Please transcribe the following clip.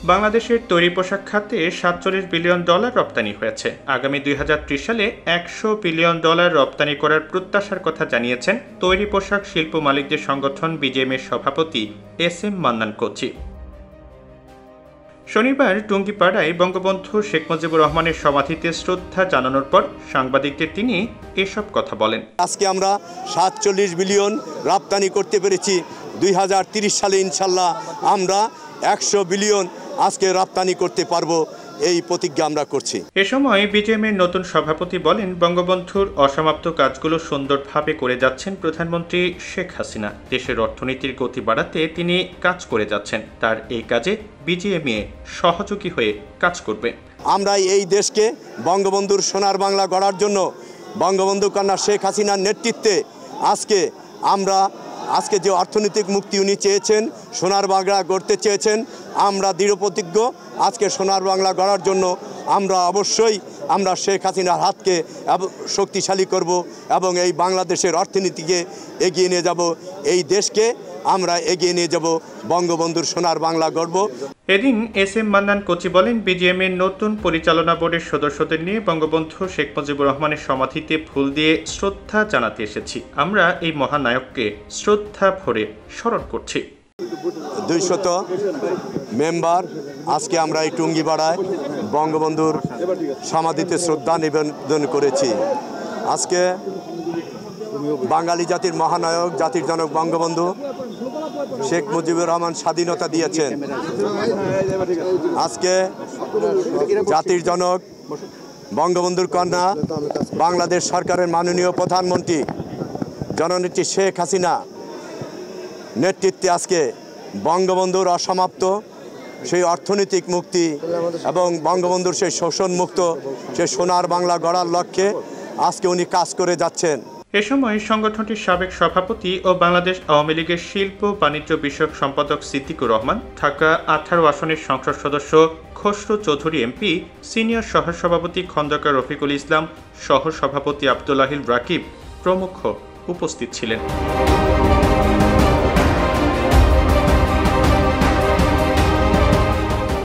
বাংলাদেশের তৈরি পোশাক খাতে $47 বিলিয়ন রপ্তানি হয়েছে। আগামী 2030 সালে $100 বিলিয়ন রপ্তানি করার প্রত্যাশার কথা জানিয়েছেন তৈরি পোশাক শিল্প মালিকদের সংগঠন বিজিএমের সভাপতি এস.এম. মান্নান কোচি। শনিবার টুঙ্গিপাড়ায় বঙ্গবন্ধু শেখ মুজিবুর রহমানের সমাধিতে শ্রদ্ধা জানানোর পর সাংবাদিকদের তিনি এসব কথা বলেন। আজকে আমরা 47 বিলিয়ন রপ্তানি করতে পেরেছি। 2030 সালে ইনশাল্লাহ আমরা 100 বিলিয়ন আজকে রপ্তানি করতে পারবো, এই প্রতিজ্ঞা আমরা করছি। এ সময় বিজিএমের নতুন সভাপতি বলেন, বঙ্গবন্ধুর অসমাপ্ত কাজগুলো সুন্দরভাবে করে যাচ্ছেন প্রধানমন্ত্রী শেখ হাসিনা। দেশের অর্থনীতির গতি বাড়াতে তিনি কাজ করে যাচ্ছেন। তার এই কাজে বিজিএমএ সহযোগী হয়ে কাজ করবে। আমরা এই দেশকে বঙ্গবন্ধুর সোনার বাংলা গড়ার জন্য বঙ্গবন্ধু কন্যা শেখ হাসিনার নেতৃত্বে আজকে যে অর্থনৈতিক মুক্তি উনি চেয়েছেন, সোনার বাংলা গড়তে চেয়েছেন, আমরা দৃঢ়প্রতিজ্ঞ আজকে সোনার বাংলা গড়ার জন্য আমরা অবশ্যই শেখ হাসিনার হাতকে শক্তিশালী করব এবং এই বাংলাদেশের অর্থনীতিকে এগিয়ে নিয়ে যাব, এই দেশকে আমরা এগিয়ে নিয়ে যাব, বঙ্গবন্ধুর সোনার বাংলা গড়ব। এদিন এস.এম. মান্নান কোচি বলেন, বিজিএমের নতুন পরিচালনা বোর্ডের সদস্যদের নিয়ে বঙ্গবন্ধু শেখ মুজিবুর রহমানের সমাধিতে ফুল দিয়ে শ্রদ্ধা জানাতে এসেছি। আমরা এই মহানায়ককে শ্রদ্ধা ভরে স্মরণ করছি। 200 মেম্বার আজকে আমরা এই টুঙ্গিপাড়ায় বঙ্গবন্ধুর সমাধিতে শ্রদ্ধা নিবেদন করেছি। আজকে বাঙালি জাতির মহানায়ক, জাতির জনক বঙ্গবন্ধু শেখ মুজিবুর রহমান স্বাধীনতা দিয়েছেন। আজকে জাতির জনক বঙ্গবন্ধুর কন্যা বাংলাদেশ সরকারের মাননীয় প্রধানমন্ত্রী জননেত্রী শেখ হাসিনা নেতৃত্বে আজকে বঙ্গবন্ধুর অসমাপ্ত সেই অর্থনৈতিক মুক্তি এবং বঙ্গবন্ধুর সেই শোষণমুক্ত সেই সোনার বাংলা গড়ার লক্ষ্যে আজকে উনি কাজ করে যাচ্ছেন। এ সময় সংগঠনটির সাবেক সভাপতি ও বাংলাদেশ আওয়ামী লীগের শিল্প বাণিজ্য বিষয়ক সম্পাদক সিদ্দিকুর রহমান, ঢাকা 18 আসনের সংসদ সদস্য খসরু চৌধুরী এমপি, সিনিয়র সহসভাপতি খন্দকার রফিকুল ইসলাম, সহসভাপতি আব্দুল্লাহিল রাকিব প্রমুখ উপস্থিত ছিলেন।